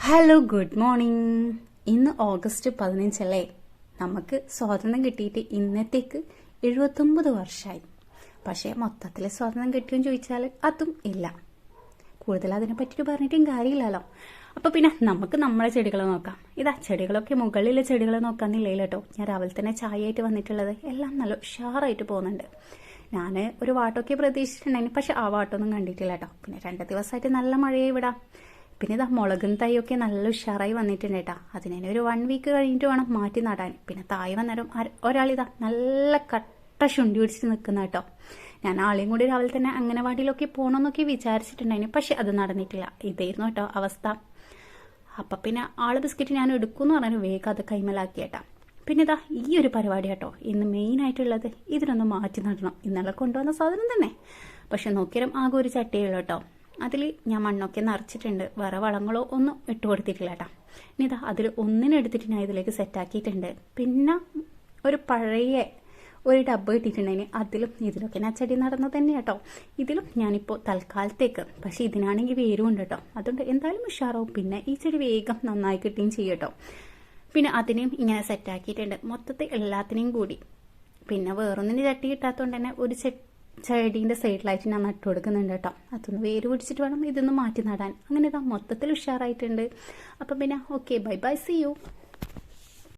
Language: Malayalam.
Hello, good morning. ഇന്ന് ഓഗസ്റ്റ് 15 അല്ലേ? നമുക്ക് സ്വാതന്ത്ര്യം കിട്ടിയിട്ട് ഇന്നത്തേക്ക് 79 വർഷമായി. പക്ഷേ മൊത്തത്തിൽ സ്വാതന്ത്ര്യം കിട്ടിയെന്ന് ചോദിച്ചാൽ അതും ഇല്ല. കൂടുതൽ അതിനെ പറ്റിയിട്ട് പറഞ്ഞിട്ടും കാര്യമില്ലല്ലോ. അപ്പോൾ പിന്നെ നമുക്ക് നമ്മളെ ചെടികൾ നോക്കാം. ഇതാ ചെടികളൊക്കെ മുകളിലെ ചെടികൾ നോക്കാന്നില്ല കേട്ടോ. ഞാൻ രാവിലെ തന്നെ ചായ ആയിട്ട് വന്നിട്ടുള്ളത് എല്ലാം നല്ല ഉഷാറായിട്ട് പോകുന്നുണ്ട്. ഞാൻ ഒരു വാട്ടമൊക്കെ പ്രതീക്ഷിച്ചിട്ടുണ്ടായിരുന്നു, പക്ഷെ ആ വാട്ടമൊന്നും കണ്ടിട്ടില്ല കേട്ടോ. പിന്നെ 2 ദിവസമായിട്ട് നല്ല മഴയെ വിടാം. പിന്നെ ഇതാ മുളകും തൈയൊക്കെ നല്ല ഉഷാറായി വന്നിട്ടുണ്ട് കേട്ടോ. അതിനെ ഒരു 1 വീക്ക് കഴിഞ്ഞിട്ട് വേണം മാറ്റി നടാൻ. പിന്നെ താഴെ വന്നേരം ഒരാളിതാ നല്ല കട്ട ശുണ്ടി പിടിച്ചിട്ട് നിൽക്കുന്ന കേട്ടോ. ഞാൻ ആളെയും കൂടി രാവിലെ തന്നെ അംഗനവാടിയിലൊക്കെ പോകണമെന്നൊക്കെ വിചാരിച്ചിട്ടുണ്ടായിരുന്നു, പക്ഷെ അത് നടന്നിട്ടില്ല. ഇതായിരുന്നു കേട്ടോ അവസ്ഥ. അപ്പം പിന്നെ ആള് ബിസ്ക്കറ്റ് ഞാൻ എടുക്കുമെന്ന് പറഞ്ഞു വേഗം അത് കൈമലാക്കി കേട്ടോ. പിന്നെ ഇതാ ഈ ഒരു പരിപാടി കേട്ടോ ഇന്ന് മെയിനായിട്ടുള്ളത്. ഇതിനൊന്ന് മാറ്റി നടണം. ഇന്നലെ കൊണ്ടുവന്ന സാധനം തന്നെ, പക്ഷെ നോക്കിയാലും ആകെ ഒരു ചട്ടിയുള്ളൂ കേട്ടോ. അതിൽ ഞാൻ മണ്ണൊക്കെ നിറച്ചിട്ടുണ്ട്, വേറെ വളങ്ങളോ ഒന്നും ഇട്ട് കൊടുത്തിട്ടില്ല കേട്ടോ. ഇനി ഇതാ അതിൽ ഒന്നിനെടുത്തിട്ട് ഞാൻ ഇതിലേക്ക് സെറ്റാക്കിയിട്ടുണ്ട്. പിന്നെ ഒരു പഴയ ഒരു ഡബ്ബ ഇട്ടിട്ടുണ്ടെങ്കിൽ അതിലും ഇതിലൊക്കെ ഞാൻ ചെടി നടന്നത് തന്നെ കേട്ടോ. ഇതിലും ഞാനിപ്പോൾ തൽക്കാലത്തേക്ക്, പക്ഷെ ഇതിനാണെങ്കിൽ വേരും ഉണ്ട് കേട്ടോ. അതുകൊണ്ട് എന്തായാലും ഉഷാറാവും. പിന്നെ ഈ ചെടി വേഗം നന്നായി കിട്ടുകയും ചെയ്യും കേട്ടോ. പിന്നെ അതിനെയും ഇങ്ങനെ സെറ്റാക്കിയിട്ടുണ്ട് മൊത്തത്തിൽ എല്ലാത്തിനെയും കൂടി. പിന്നെ വേറൊന്നിന് ചട്ടി കിട്ടാത്തതുകൊണ്ട് തന്നെ ഒരു ചെടീൻ്റെ സൈഡിലായിട്ട് ഞാൻ നട്ടു കൊടുക്കുന്നുണ്ട് കേട്ടോ. അതൊന്ന് വേര് പിടിച്ചിട്ട് വേണം ഇതൊന്ന് മാറ്റി നടാൻ. അങ്ങനെ ഇതാ മൊത്തത്തിൽ ഉഷാറായിട്ടുണ്ട്. അപ്പം പിന്നെ okay, bye bye, see U.